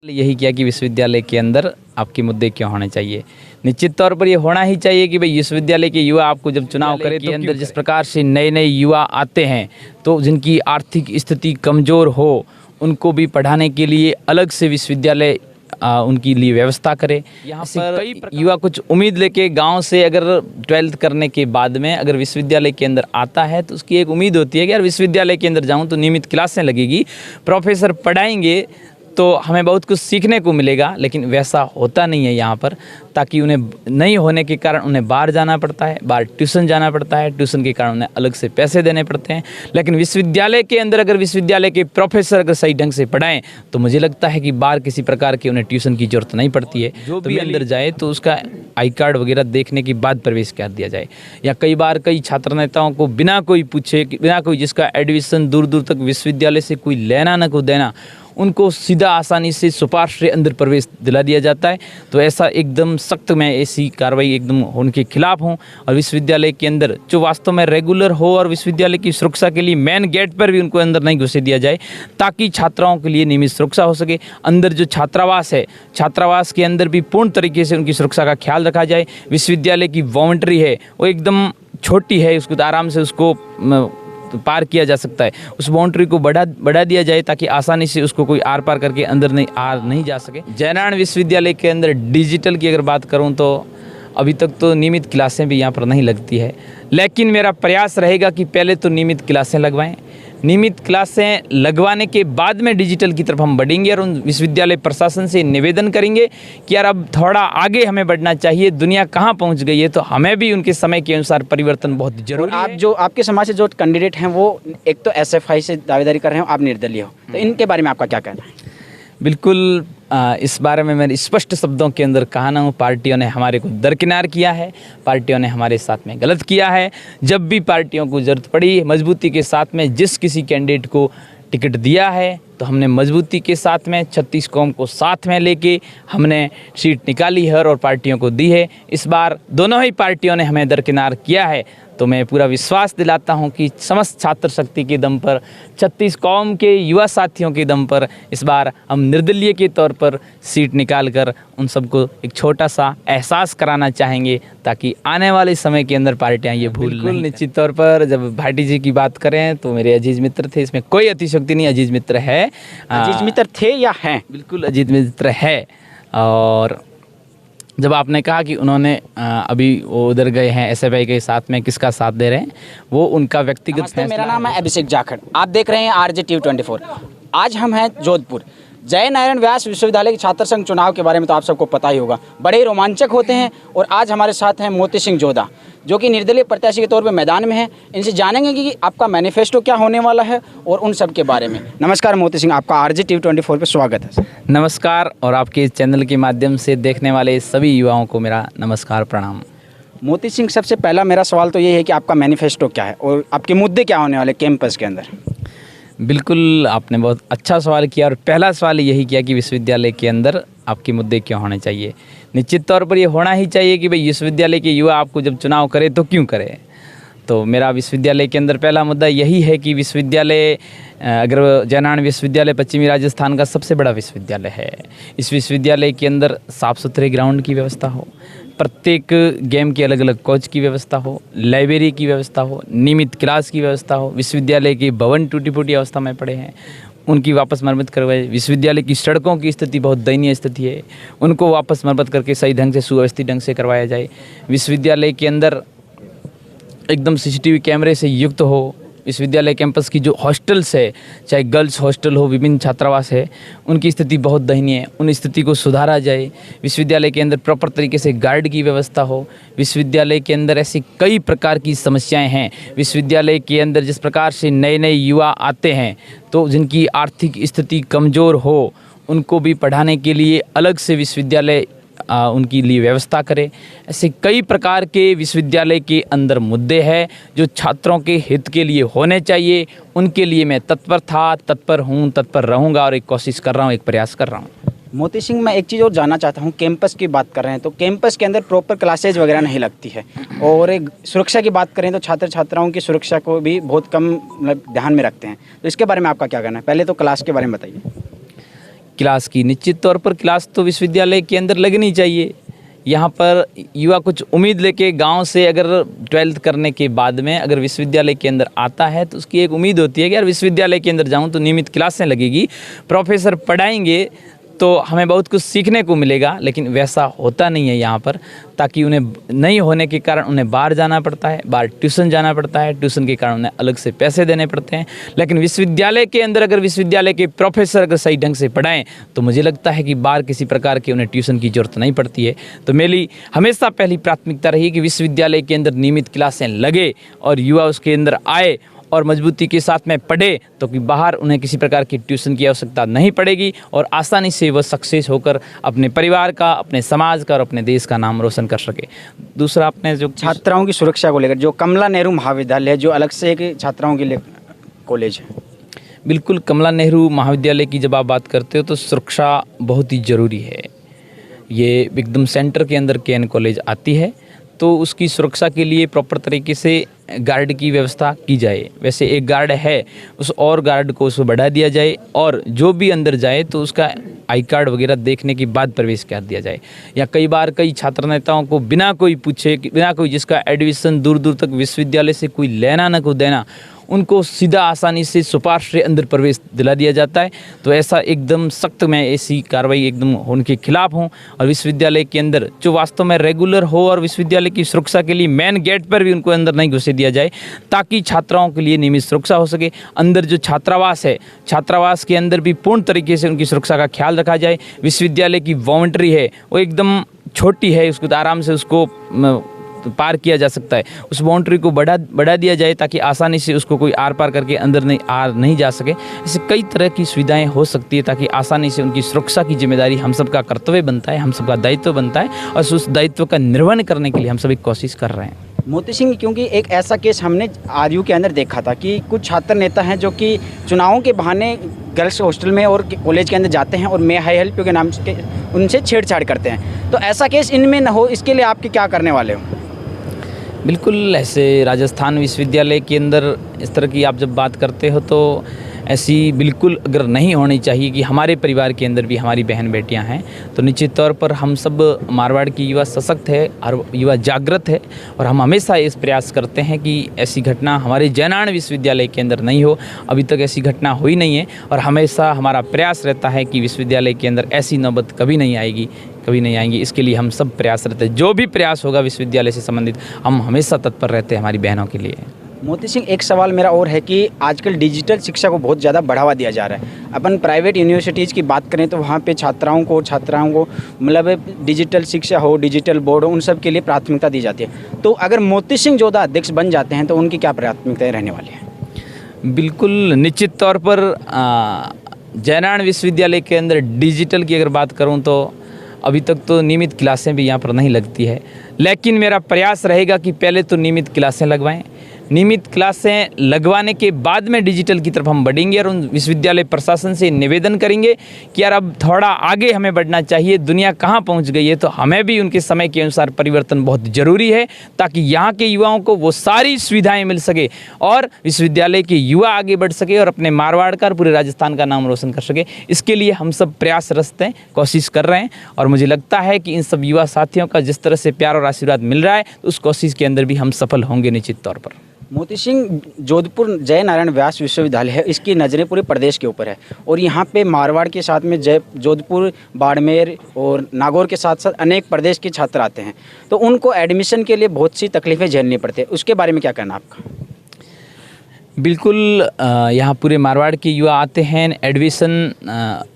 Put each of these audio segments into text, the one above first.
यही किया कि विश्वविद्यालय के अंदर आपके मुद्दे क्यों होने चाहिए। निश्चित तौर पर ये होना ही चाहिए कि भाई विश्वविद्यालय के युवा आपको जब चुनाव करे तो अंदर जिस प्रकार से नए नए युवा आते हैं तो जिनकी आर्थिक स्थिति कमज़ोर हो उनको भी पढ़ाने के लिए अलग से विश्वविद्यालय उनके लिए व्यवस्था करे। यहाँ पर कई युवा कुछ उम्मीद लेके गांव से अगर 12th करने के बाद में अगर विश्वविद्यालय के अंदर आता है तो उसकी एक उम्मीद होती है कि यार विश्वविद्यालय के अंदर जाऊं तो नियमित क्लासें लगेगी, प्रोफेसर पढ़ाएंगे तो हमें बहुत कुछ सीखने को मिलेगा। लेकिन वैसा होता नहीं है यहाँ पर, ताकि उन्हें नहीं होने के कारण उन्हें बाहर जाना पड़ता है, बाहर ट्यूशन जाना पड़ता है, ट्यूशन के कारण उन्हें अलग से पैसे देने पड़ते हैं। लेकिन विश्वविद्यालय के अंदर अगर विश्वविद्यालय के प्रोफेसर अगर सही ढंग से पढ़ाएं तो मुझे लगता है कि बाहर किसी प्रकार की उन्हें ट्यूशन की जरूरत नहीं पड़ती है। जो भी अंदर जाए तो उसका आई कार्ड वगैरह देखने के बाद प्रवेश कर दिया जाए। या कई बार कई छात्र नेताओं को बिना कोई पूछे, बिना कोई जिसका एडमिशन दूर दूर तक विश्वविद्यालय से कोई लेना न को देना, उनको सीधा आसानी से सुपार्श से अंदर प्रवेश दिला दिया जाता है। तो ऐसा एकदम सख्त मैं ऐसी कार्रवाई एकदम उनके खिलाफ हूँ। और विश्वविद्यालय के अंदर जो वास्तव में रेगुलर हो और विश्वविद्यालय की सुरक्षा के लिए मेन गेट पर भी उनको अंदर नहीं घुसे दिया जाए, ताकि छात्राओं के लिए नियमित सुरक्षा हो सके। अंदर जो छात्रावास है, छात्रावास के अंदर भी पूर्ण तरीके से उनकी सुरक्षा का ख्याल रखा जाए। विश्वविद्यालय की वॉन्ट्री है वो एकदम छोटी है, उसको आराम से उसको पार किया जा सकता है। उस बाउंड्री को बढ़ा दिया जाए ताकि आसानी से उसको कोई आर पार करके अंदर नहीं जा सके। जयनारायण विश्वविद्यालय के अंदर डिजिटल की अगर बात करूं तो अभी तक तो नियमित क्लासें भी यहाँ पर नहीं लगती है, लेकिन मेरा प्रयास रहेगा कि पहले तो नियमित क्लासें लगवाएं। नियमित क्लासें लगवाने के बाद में डिजिटल की तरफ हम बढ़ेंगे और उन विश्वविद्यालय प्रशासन से निवेदन करेंगे कि यार अब थोड़ा आगे हमें बढ़ना चाहिए, दुनिया कहाँ पहुँच गई है, तो हमें भी उनके समय के अनुसार परिवर्तन बहुत जरूरी है। आप जो आपके समाज से जो कैंडिडेट हैं वो एक तो SFI से दावेदारी कर रहे हो, आप निर्दलीय हो, तो इनके बारे में आपका क्या कहना है? बिल्कुल, इस बारे में मैंने स्पष्ट शब्दों के अंदर कहा ना हूँ, पार्टियों ने हमारे को दरकिनार किया है, पार्टियों ने हमारे साथ में गलत किया है। जब भी पार्टियों को ज़रूरत पड़ी मजबूती के साथ में जिस किसी कैंडिडेट को टिकट दिया है तो हमने मजबूती के साथ में 36 कौम को साथ में लेके हमने सीट निकाली है और पार्टियों को दी है। इस बार दोनों ही पार्टियों ने हमें दरकिनार किया है, तो मैं पूरा विश्वास दिलाता हूं कि समस्त छात्र शक्ति के दम पर, 36 कौम के युवा साथियों के दम पर इस बार हम निर्दलीय के तौर पर सीट निकाल कर उन सबको एक छोटा सा एहसास कराना चाहेंगे, ताकि आने वाले समय के अंदर पार्टियां ये भूल नहीं। निश्चित तौर पर जब भाटी जी की बात करें तो मेरे अजीज मित्र थे, इसमें कोई अतिशयोक्ति नहीं, अजीज मित्र है। अजीज मित्र थे या हैं? बिल्कुल अजीज मित्र है। और जब आपने कहा कि उन्होंने अभी वो उधर गए हैं SFI के साथ में, किसका साथ दे रहे हैं, वो उनका व्यक्तिगत फैसला। मेरा नाम है अभिषेक जाखड़, आप देख रहे हैं RJTV24। आज हम हैं जोधपुर। जय नारायण व्यास विश्वविद्यालय के छात्र संघ चुनाव के बारे में तो आप सबको पता ही होगा, बड़े रोमांचक होते हैं। और आज हमारे साथ हैं मोती सिंह जोधा, जो कि निर्दलीय प्रत्याशी के तौर पे मैदान में हैं। इनसे जानेंगे कि आपका मैनिफेस्टो क्या होने वाला है और उन सब के बारे में। नमस्कार मोती सिंह, आपका RJTV24 पे स्वागत है। नमस्कार, और आपके चैनल के माध्यम से देखने वाले सभी युवाओं को मेरा नमस्कार, प्रणाम। मोती सिंह, सबसे पहला मेरा सवाल तो ये है कि आपका मैनिफेस्टो क्या है और आपके मुद्दे क्या होने वाले कैंपस के अंदर? बिल्कुल, आपने बहुत अच्छा सवाल किया और पहला सवाल यही किया कि विश्वविद्यालय के अंदर आपके मुद्दे क्यों होने चाहिए। निश्चित तौर पर ये होना ही चाहिए कि भाई विश्वविद्यालय के युवा आपको जब चुनाव करे तो क्यों करे। तो मेरा विश्वविद्यालय के अंदर पहला मुद्दा यही है कि विश्वविद्यालय, अगर जयनारायण विश्वविद्यालय पश्चिमी राजस्थान का सबसे बड़ा विश्वविद्यालय है, इस विश्वविद्यालय के अंदर साफ़ सुथरे ग्राउंड की व्यवस्था हो, प्रत्येक गेम के अलग अलग कोच की व्यवस्था हो, लाइब्रेरी की व्यवस्था हो, नियमित क्लास की व्यवस्था हो। विश्वविद्यालय के भवन टूटी फूटी अवस्था में पड़े हैं, उनकी वापस मरम्मत करवाए। विश्वविद्यालय की सड़कों की स्थिति बहुत दयनीय स्थिति है, उनको वापस मरम्मत करके सही ढंग से सुव्यवस्थित ढंग से करवाया जाए। विश्वविद्यालय के अंदर एकदम CCTV कैमरे से युक्त हो। विश्वविद्यालय कैंपस की जो हॉस्टल्स है, चाहे गर्ल्स हॉस्टल हो, विभिन्न छात्रावास है, उनकी स्थिति बहुत दयनीय है, उन स्थिति को सुधारा जाए। विश्वविद्यालय के अंदर प्रॉपर तरीके से गार्ड की व्यवस्था हो। विश्वविद्यालय के अंदर ऐसी कई प्रकार की समस्याएं हैं। विश्वविद्यालय के अंदर जिस प्रकार से नए नए युवा आते हैं तो जिनकी आर्थिक स्थिति कमज़ोर हो उनको भी पढ़ाने के लिए अलग से विश्वविद्यालय उनके लिए व्यवस्था करे। ऐसे कई प्रकार के विश्वविद्यालय के अंदर मुद्दे हैं जो छात्रों के हित के लिए होने चाहिए। उनके लिए मैं तत्पर था, तत्पर हूँ, तत्पर रहूँगा और एक कोशिश कर रहा हूँ, एक प्रयास कर रहा हूँ। मोती सिंह, मैं एक चीज़ और जानना चाहता हूँ। कैंपस की बात कर रहे हैं तो कैंपस के अंदर प्रॉपर क्लासेज वगैरह नहीं लगती है, और एक सुरक्षा की बात करें तो छात्र छात्राओं की सुरक्षा को भी बहुत कम ध्यान में रखते हैं, तो इसके बारे में आपका क्या कहना है? पहले तो क्लास के बारे में बताइए। क्लास की, निश्चित तौर पर क्लास तो विश्वविद्यालय के अंदर लगनी चाहिए। यहाँ पर युवा कुछ उम्मीद लेके गांव से अगर 12th करने के बाद में अगर विश्वविद्यालय के अंदर आता है तो उसकी एक उम्मीद होती है कि यार विश्वविद्यालय के अंदर जाऊँ तो नियमित क्लासें लगेगी, प्रोफेसर पढ़ाएंगे तो हमें बहुत कुछ सीखने को मिलेगा। लेकिन वैसा होता नहीं है यहाँ पर, ताकि उन्हें नहीं होने के कारण उन्हें बाहर जाना पड़ता है, बाहर ट्यूशन जाना पड़ता है, ट्यूशन के कारण उन्हें अलग से पैसे देने पड़ते हैं। लेकिन विश्वविद्यालय के अंदर अगर विश्वविद्यालय के प्रोफेसर अगर सही ढंग से पढ़ाएं तो मुझे लगता है कि बाहर किसी प्रकार की उन्हें ट्यूशन की ज़रूरत नहीं पड़ती है। तो मेरी हमेशा पहली प्राथमिकता रही कि विश्वविद्यालय के अंदर नियमित क्लासें लगे और युवा उसके अंदर आए और मजबूती के साथ में पढ़े, तो कि बाहर उन्हें किसी प्रकार की ट्यूशन की आवश्यकता नहीं पड़ेगी और आसानी से वह सक्सेस होकर अपने परिवार का, अपने समाज का और अपने देश का नाम रोशन कर सके। दूसरा, अपने जो छात्राओं की सुरक्षा को लेकर जो कमला नेहरू महाविद्यालय है, जो अलग से एक छात्राओं के लिए कॉलेज है। बिल्कुल, कमला नेहरू महाविद्यालय की जब आप बात करते हो तो सुरक्षा बहुत ही ज़रूरी है। ये एकदम सेंटर के अंदर केएन कॉलेज आती है, तो उसकी सुरक्षा के लिए प्रॉपर तरीके से गार्ड की व्यवस्था की जाए। वैसे एक गार्ड है, उस और गार्ड को उसको बढ़ा दिया जाए और जो भी अंदर जाए तो उसका आई कार्ड वगैरह देखने के बाद प्रवेश कर दिया जाए। या कई बार कई छात्र नेताओं को बिना कोई पूछे, बिना कोई जिसका एडमिशन दूर दूर तक विश्वविद्यालय से कोई लेना न को देना, उनको सीधा आसानी से सिफारिश से अंदर प्रवेश दिला दिया जाता है। तो ऐसा एकदम सख्त मैं ऐसी कार्रवाई एकदम उनके खिलाफ हूँ। और विश्वविद्यालय के अंदर जो वास्तव में रेगुलर हो और विश्वविद्यालय की सुरक्षा के लिए मेन गेट पर भी उनको अंदर नहीं घुसे दिया जाए, ताकि छात्राओं के लिए नियमित सुरक्षा हो सके। अंदर जो छात्रावास है, छात्रावास के अंदर भी पूर्ण तरीके से उनकी सुरक्षा का ख्याल रखा जाए। विश्वविद्यालय की बाउंड्री है वो एकदम छोटी है, उसको आराम से उसको पार किया जा सकता है। उस बाउंड्री को बढ़ा दिया जाए ताकि आसानी से उसको कोई आर पार करके अंदर नहीं जा सके। ऐसे कई तरह की सुविधाएं हो सकती है ताकि आसानी से उनकी सुरक्षा की जिम्मेदारी हम सबका कर्तव्य बनता है, हम सबका दायित्व बनता है और उस दायित्व का निर्वहन करने के लिए हम सभी कोशिश कर रहे हैं। मोती सिंह, क्योंकि एक ऐसा केस हमने आरयू के अंदर देखा था कि कुछ छात्र नेता हैं जो कि चुनावों के बहाने गर्ल्स हॉस्टल में और कॉलेज के अंदर जाते हैं और मे आई हेल्प यू के नाम से उनसे छेड़छाड़ करते हैं। तो ऐसा केस इनमें न हो, इसके लिए आपके क्या करने वाले हो? बिल्कुल, ऐसे राजस्थान विश्वविद्यालय के अंदर इस तरह की आप जब बात करते हो तो ऐसी बिल्कुल अगर नहीं होनी चाहिए कि हमारे परिवार के अंदर भी हमारी बहन बेटियां हैं, तो निश्चित तौर पर हम सब मारवाड़ की युवा सशक्त है और युवा जागृत है और हम हमेशा इस प्रयास करते हैं कि ऐसी घटना हमारे जयनारायण विश्वविद्यालय के अंदर नहीं हो। अभी तक ऐसी घटना हुई नहीं है और हमेशा हमारा प्रयास रहता है कि विश्वविद्यालय के अंदर ऐसी नौबत कभी नहीं आएगी। इसके लिए हम सब प्रयासरत हैं। जो भी प्रयास होगा विश्वविद्यालय से संबंधित, हम हमेशा तत्पर रहते हैं हमारी बहनों के लिए। मोती सिंह, एक सवाल मेरा और है कि आजकल डिजिटल शिक्षा को बहुत ज़्यादा बढ़ावा दिया जा रहा है। अपन प्राइवेट यूनिवर्सिटीज़ की बात करें तो वहाँ पे छात्राओं को मतलब डिजिटल शिक्षा हो, डिजिटल बोर्ड हो, उन सब के लिए प्राथमिकता दी जाती है। तो अगर मोती सिंह जोधा अध्यक्ष बन जाते हैं तो उनकी क्या प्राथमिकताएँ रहने वाली हैं? बिल्कुल, निश्चित तौर पर जयनारायण विश्वविद्यालय के अंदर डिजिटल की अगर बात करूँ तो अभी तक तो नियमित क्लासें भी यहाँ पर नहीं लगती है, लेकिन मेरा प्रयास रहेगा कि पहले तो नियमित क्लासें लगवाएं। नियमित क्लासें लगवाने के बाद में डिजिटल की तरफ हम बढ़ेंगे और उन विश्वविद्यालय प्रशासन से निवेदन करेंगे कि यार अब थोड़ा आगे हमें बढ़ना चाहिए, दुनिया कहाँ पहुँच गई है, तो हमें भी उनके समय के अनुसार परिवर्तन बहुत ज़रूरी है ताकि यहाँ के युवाओं को वो सारी सुविधाएं मिल सके और विश्वविद्यालय के युवा आगे बढ़ सके और अपने मारवाड़ का, पूरे राजस्थान का नाम रोशन कर सके। इसके लिए हम सब प्रयासरत हैं, कोशिश कर रहे हैं और मुझे लगता है कि इन सब युवा साथियों का जिस तरह से प्यार और आशीर्वाद मिल रहा है तो उस कोशिश के अंदर भी हम सफल होंगे निश्चित तौर पर। मोती सिंह, जोधपुर जय नारायण व्यास विश्वविद्यालय है, इसकी नज़रें पूरे प्रदेश के ऊपर है और यहाँ पे मारवाड़ के साथ में जोधपुर, बाड़मेर और नागौर के साथ साथ अनेक प्रदेश के छात्र आते हैं, तो उनको एडमिशन के लिए बहुत सी तकलीफ़ें झेलनी पड़ती है। उसके बारे में क्या कहना आपका? बिल्कुल, यहाँ पूरे मारवाड़ के युवा आते हैं। एडमिशन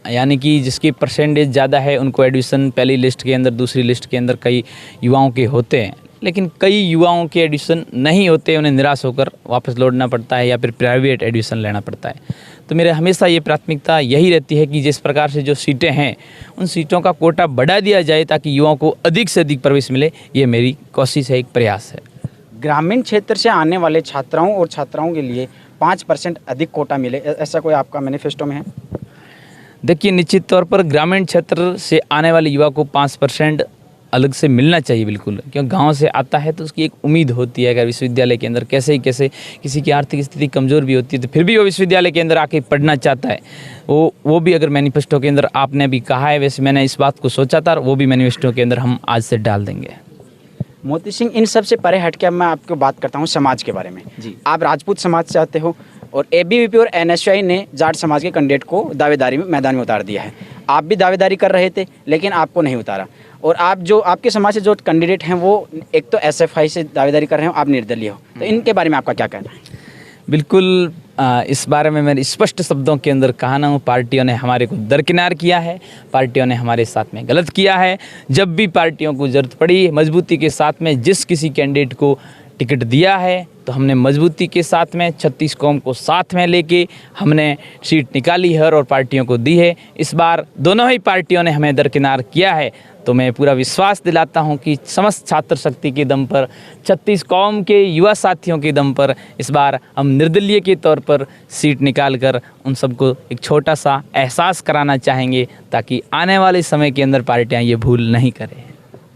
यानी कि जिसकी परसेंटेज ज़्यादा है उनको एडमिशन पहली लिस्ट के अंदर, दूसरी लिस्ट के अंदर कई युवाओं के होते हैं, लेकिन कई युवाओं के एडमिशन नहीं होते, उन्हें निराश होकर वापस लौटना पड़ता है या फिर प्राइवेट एडमिशन लेना पड़ता है। तो मेरे हमेशा ये प्राथमिकता यही रहती है कि जिस प्रकार से जो सीटें हैं उन सीटों का कोटा बढ़ा दिया जाए ताकि युवाओं को अधिक से अधिक प्रवेश मिले। ये मेरी कोशिश है, एक प्रयास है। ग्रामीण क्षेत्र से आने वाले छात्राओं और छात्राओं के लिए 5% अधिक कोटा मिले, ऐसा कोई आपका मैनिफेस्टो में है? देखिए, निश्चित तौर पर ग्रामीण क्षेत्र से आने वाले युवा को 5% अलग से मिलना चाहिए बिल्कुल, क्योंकि गांव से आता है तो उसकी एक उम्मीद होती है। अगर विश्वविद्यालय के अंदर कैसे किसी की आर्थिक स्थिति कमज़ोर भी होती है तो फिर भी वो विश्वविद्यालय के अंदर आके पढ़ना चाहता है। वो भी अगर मैनिफेस्टो के अंदर आपने भी कहा है, वैसे मैंने इस बात को सोचा था, वो भी मैनिफेस्टो के अंदर हम आज से डाल देंगे। मोती सिंह, इन सब से परे हट के अब मैं आपको बात करता हूँ समाज के बारे में। जी। आप राजपूत समाज से आते हो और एबीवीपी और एनएसयूआई ने जाट समाज के कैंडिडेट को दावेदारी में मैदान में उतार दिया है। आप भी दावेदारी कर रहे थे लेकिन आपको नहीं उतारा, और आप जो आपके समाज से जो कैंडिडेट हैं वो एक तो एसएफआई से दावेदारी कर रहे हो, आप निर्दलीय हो, तो इनके बारे में आपका क्या कहना है? बिल्कुल, इस बारे में मैंने स्पष्ट शब्दों के अंदर कहा ना हूँ, पार्टियों ने हमारे को दरकिनार किया है, पार्टियों ने हमारे साथ में गलत किया है। जब भी पार्टियों को ज़रूरत पड़ी मजबूती के साथ में जिस किसी कैंडिडेट को टिकट दिया है तो हमने मजबूती के साथ में 36 कौम को साथ में लेके हमने सीट निकाली है और पार्टियों को दी है। इस बार दोनों ही पार्टियों ने हमें दरकिनार किया है, तो मैं पूरा विश्वास दिलाता हूं कि समस्त छात्र शक्ति के दम पर, 36 कौम के युवा साथियों के दम पर इस बार हम निर्दलीय के तौर पर सीट निकाल कर उन सबको एक छोटा सा एहसास कराना चाहेंगे, ताकि आने वाले समय के अंदर पार्टियां ये भूल नहीं करें।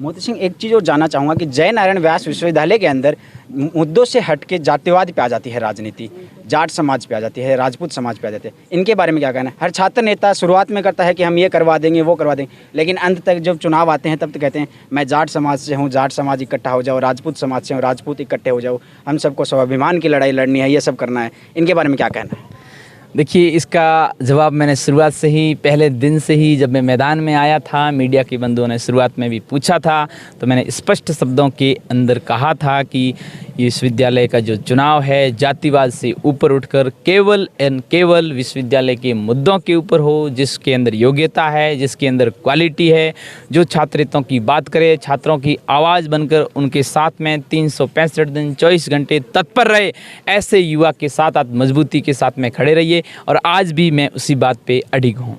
मोती सिंह, एक चीज़ और जानना चाहूँगा कि जय नारायण व्यास विश्वविद्यालय के अंदर मुद्दों से हट के जातिवाद पे आ जाती है राजनीति, जाट समाज पे आ जाती है, राजपूत समाज पे आ जाते हैं, इनके बारे में क्या कहना है? हर छात्र नेता शुरुआत में करता है कि हम ये करवा देंगे, वो करवा देंगे, लेकिन अंत तक जब चुनाव आते हैं तब तो कहते हैं मैं जाट समाज से हूँ, जाट समाज इकट्ठा हो जाओ, राजपूत समाज से हूँ, राजपूत इकट्ठे हो जाओ, हम सबको स्वाभिमान की लड़ाई लड़नी है, ये सब करना है। इनके बारे में क्या कहना है? देखिए, इसका जवाब मैंने शुरुआत से ही, पहले दिन से ही जब मैं मैदान में आया था, मीडिया के बंधुओं ने शुरुआत में भी पूछा था, तो मैंने स्पष्ट शब्दों के अंदर कहा था कि विश्वविद्यालय का जो चुनाव है जातिवाद से ऊपर उठकर केवल एंड केवल विश्वविद्यालय के मुद्दों के ऊपर हो, जिसके अंदर योग्यता है, जिसके अंदर क्वालिटी है, जो छात्रों की बात करे, छात्रों की आवाज़ बनकर उनके साथ में 365 दिन 24 घंटे तत्पर रहे, ऐसे युवा के साथ आप मजबूती के साथ में खड़े रहिए, और आज भी मैं उसी बात पे अडिग हूँ।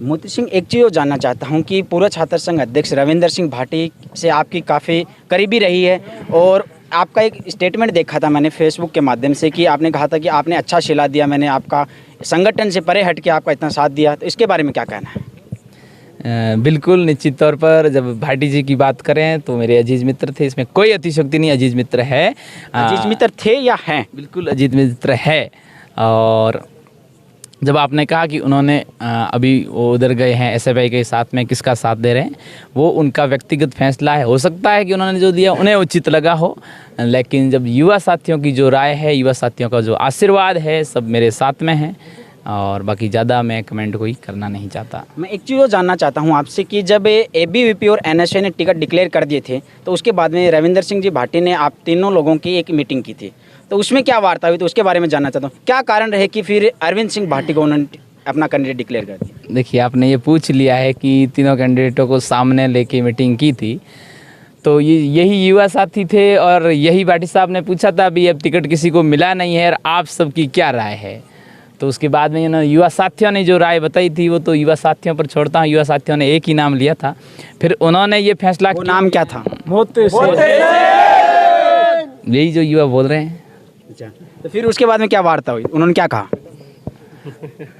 मोती सिंह, एक चीज़ और जानना चाहता हूँ कि पूर्व छात्र संघ अध्यक्ष रविंदर सिंह भाटी से आपकी काफ़ी करीबी रही है, और आपका एक स्टेटमेंट देखा था मैंने फेसबुक के माध्यम से कि आपने कहा था कि आपने अच्छा शिला दिया, मैंने आपका संगठन से परे हट के आपका इतना साथ दिया, तो इसके बारे में क्या कहना है? बिल्कुल, निश्चित तौर पर जब भाटी जी की बात करें तो मेरे अजीज मित्र थे, इसमें कोई अतिशयोक्ति नहीं, अजीज मित्र है। अजीज मित्र थे या हैं? बिल्कुल अजीज मित्र है। और जब आपने कहा कि उन्होंने अभी वो उधर गए हैं एसएफआई के साथ में, किसका साथ दे रहे हैं, वो उनका व्यक्तिगत फैसला है, हो सकता है कि उन्होंने जो दिया उन्हें उचित लगा हो, लेकिन जब युवा साथियों की जो राय है, युवा साथियों का जो आशीर्वाद है, सब मेरे साथ में है, और बाकी ज़्यादा मैं कमेंट कोई करना नहीं चाहता। मैं एक चीज़ और जानना चाहता हूं आपसे कि जब एबीवीपी और एनएसयूआई ने टिकट डिक्लेयर कर दिए थे तो उसके बाद में रविंदर सिंह जी भाटी ने आप तीनों लोगों की एक मीटिंग की थी, तो उसमें क्या वार्ता हुई, तो उसके बारे में जानना चाहता हूँ। क्या कारण रहे कि फिर अरविंद सिंह भाटी को उन्होंने अपना कैंडिडेट डिक्लेयर कर दिया? देखिए, आपने ये पूछ लिया है कि तीनों कैंडिडेटों को सामने लेके मीटिंग की थी, तो यही युवा साथी थे और यही भाटी साहब ने पूछा था अभी अब टिकट किसी को मिला नहीं है और आप सबकी क्या राय है। तो उसके बाद में युवा साथियों ने जो राय बताई थी वो तो युवा साथियों पर छोड़ता हूँ। युवा साथियों ने एक ही नाम लिया था, फिर उन्होंने ये फैसला, वो नाम क्या था? मोती सिंह, यही जो युवा बोल रहे हैं। अच्छा, तो फिर उसके बाद में क्या वार्ता हुई, उन्होंने क्या कहा?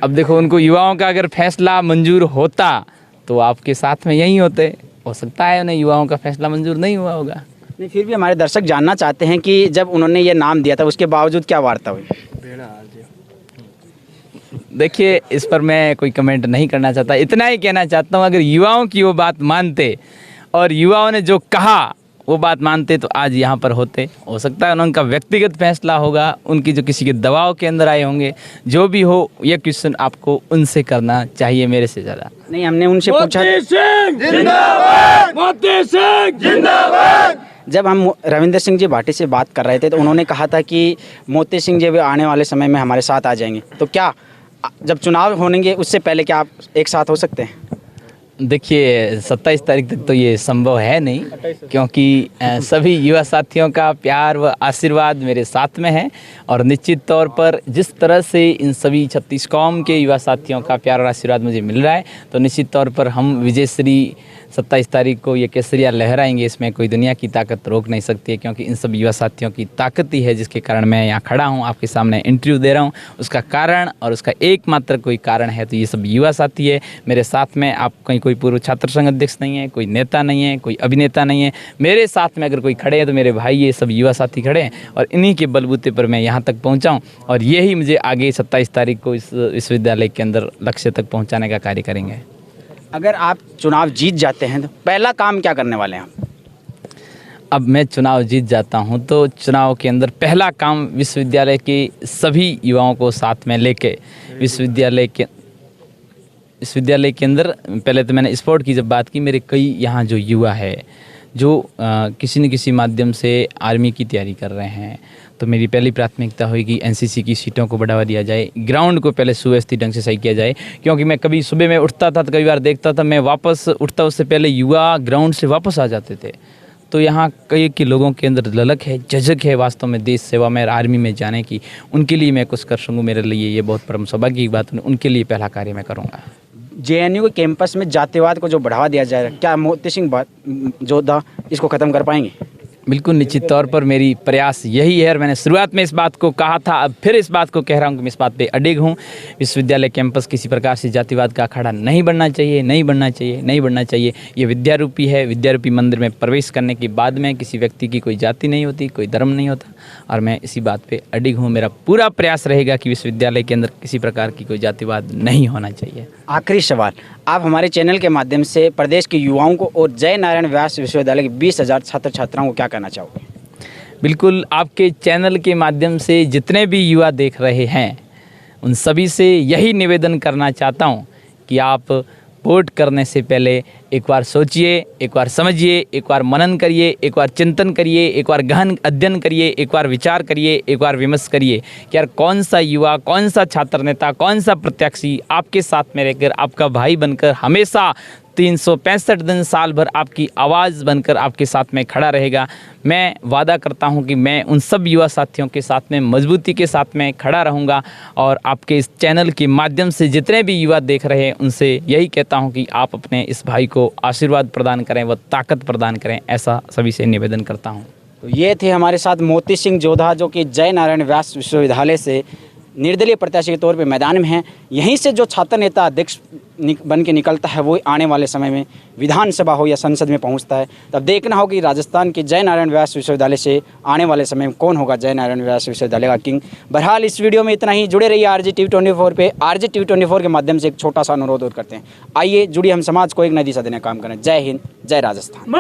अब देखो, उनको युवाओं का अगर फैसला मंजूर होता तो आपके साथ में यही होते, हो सकता है उन्हें युवाओं का फैसला मंजूर नहीं हुआ होगा। नहीं, फिर भी हमारे दर्शक जानना चाहते हैं कि जब उन्होंने ये नाम दिया था उसके बावजूद क्या वार्ता हुई? देखिए, इस पर मैं कोई कमेंट नहीं करना चाहता, इतना ही कहना चाहता हूँ अगर युवाओं की वो बात मानते और युवाओं ने जो कहा वो बात मानते तो आज यहाँ पर होते। हो सकता है उनका व्यक्तिगत फैसला होगा, उनकी जो किसी के दबाव के अंदर आए होंगे, जो भी हो, ये क्वेश्चन आपको उनसे करना चाहिए, मेरे से ज़्यादा नहीं। हमने उनसे पूछा, जब हम रविंदर सिंह जी भाटी से बात कर रहे थे तो उन्होंने कहा था कि मोती सिंह जी आने वाले समय में हमारे साथ आ जाएंगे, तो क्या जब चुनाव होंगे उससे पहले क्या आप एक साथ हो सकते हैं? देखिए, 27 तारीख तक तो ये संभव है नहीं, क्योंकि सभी युवा साथियों का प्यार व आशीर्वाद मेरे साथ में है, और निश्चित तौर पर जिस तरह से इन सभी 36 कौम के युवा साथियों का प्यार और आशीर्वाद मुझे मिल रहा है, तो निश्चित तौर पर हम विजयश्री 27 तारीख को ये केसरिया लहराएंगे। इसमें कोई दुनिया की ताकत रोक नहीं सकती है, क्योंकि इन सब युवा साथियों की ताकत ही है जिसके कारण मैं यहाँ खड़ा हूँ, आपके सामने इंटरव्यू दे रहा हूँ। उसका कारण और उसका एकमात्र कोई कारण है तो ये सब युवा साथी है मेरे साथ में। आप कहीं कोई कोई पूर्व छात्र संघ अध्यक्ष नहीं है, कोई नेता नहीं है, कोई अभिनेता नहीं है। मेरे साथ में अगर कोई खड़े हैं तो मेरे भाई ये सब युवा साथी खड़े हैं और इन्हीं के बलबूते पर मैं यहाँ तक पहुँचा हूँ और यही मुझे आगे 27 तारीख को इस विश्वविद्यालय के अंदर लक्ष्य तक पहुँचाने का कार्य करेंगे। अगर आप चुनाव जीत जाते हैं तो पहला काम क्या करने वाले हैं आप? अब मैं चुनाव जीत जाता हूं तो चुनाव के अंदर पहला काम विश्वविद्यालय के सभी युवाओं को साथ में लेके विश्वविद्यालय के अंदर पहले तो मैंने स्पोर्ट की जब बात की, मेरे कई यहाँ जो युवा है जो किसी न किसी माध्यम से आर्मी की तैयारी कर रहे हैं, तो मेरी पहली प्राथमिकता होगी एनसीसी की सीटों को बढ़ावा दिया जाए, ग्राउंड को पहले सुव्यवस्थित ढंग से सही किया जाए। क्योंकि मैं कभी सुबह में उठता था तो कई बार देखता था मैं वापस उठता उससे पहले युवा ग्राउंड से वापस आ जाते थे। तो यहाँ कई के लोगों के अंदर ललक है, झझक है वास्तव में देश सेवा में आर्मी में जाने की। उनके लिए मैं कुछ कर सकूँ, मेरे लिए ये बहुत परम सौभाग्य की बात है। उनके लिए पहला कार्य मैं करूँगा। जेएनयू के कैंपस में जातिवाद को जो बढ़ावा दिया जा रहा है, क्या मोती सिंह जोधा इसको ख़त्म कर पाएंगे? बिल्कुल निश्चित तौर पर मेरी प्रयास यही है और मैंने शुरुआत में इस बात को कहा था, अब फिर इस बात को कह रहा हूँ कि मैं इस बात पे अडिग हूँ। विश्वविद्यालय कैंपस किसी प्रकार से जातिवाद का अखाड़ा नहीं बनना चाहिए, नहीं बनना चाहिए, नहीं बनना चाहिए। ये विद्यारूपी है। विद्यारूपी मंदिर में प्रवेश करने के बाद में किसी व्यक्ति की कोई जाति नहीं होती, कोई धर्म नहीं होता और मैं इसी बात पर अडिग हूँ। मेरा पूरा प्रयास रहेगा कि विश्वविद्यालय के अंदर किसी प्रकार की कोई जातिवाद नहीं होना चाहिए। आखिरी सवाल, आप हमारे चैनल के माध्यम से प्रदेश के युवाओं को और जय नारायण व्यास विश्वविद्यालय के 20,000 छात्र छात्राओं को क्या कहना चाहोगे? बिल्कुल, आपके चैनल के माध्यम से जितने भी युवा देख रहे हैं उन सभी से यही निवेदन करना चाहता हूं कि आप वोट करने से पहले एक बार सोचिए, एक बार समझिए, एक बार मनन करिए, एक बार चिंतन करिए, एक बार गहन अध्ययन करिए, एक बार विचार करिए, एक बार विमर्श करिए कि यार कौन सा युवा, कौन सा छात्र नेता, कौन सा प्रत्याशी आपके साथ में रहकर आपका भाई बनकर हमेशा 365 दिन साल भर आपकी आवाज़ बनकर आपके साथ में खड़ा रहेगा। मैं वादा करता हूं कि मैं उन सब युवा साथियों के साथ में मजबूती के साथ में खड़ा रहूंगा और आपके इस चैनल के माध्यम से जितने भी युवा देख रहे हैं उनसे यही कहता हूं कि आप अपने इस भाई को आशीर्वाद प्रदान करें, व ताकत प्रदान करें, ऐसा सभी से निवेदन करता हूँ। तो ये थे हमारे साथ मोती सिंह जोधा जो कि जय नारायण व्यास विश्वविद्यालय से निर्दलीय प्रत्याशी के तौर पे मैदान में हैं। यहीं से जो छात्र नेता अध्यक्ष बन के निकलता है वो आने वाले समय में विधानसभा हो या संसद में पहुंचता है। तब देखना होगा कि राजस्थान के जय नारायण व्यास विश्वविद्यालय से आने वाले समय में कौन होगा जय नारायण व्यास विश्वविद्यालय का किंग। बहरहाल इस वीडियो में इतना ही। जुड़े रहिए RJTV24 पे। RJTV24 के माध्यम से एक छोटा सा अनुरोध और करते हैं, आइए जुड़िए हम समाज को एक नई दिशा देने का काम करें। जय हिंद, जय राजस्थान।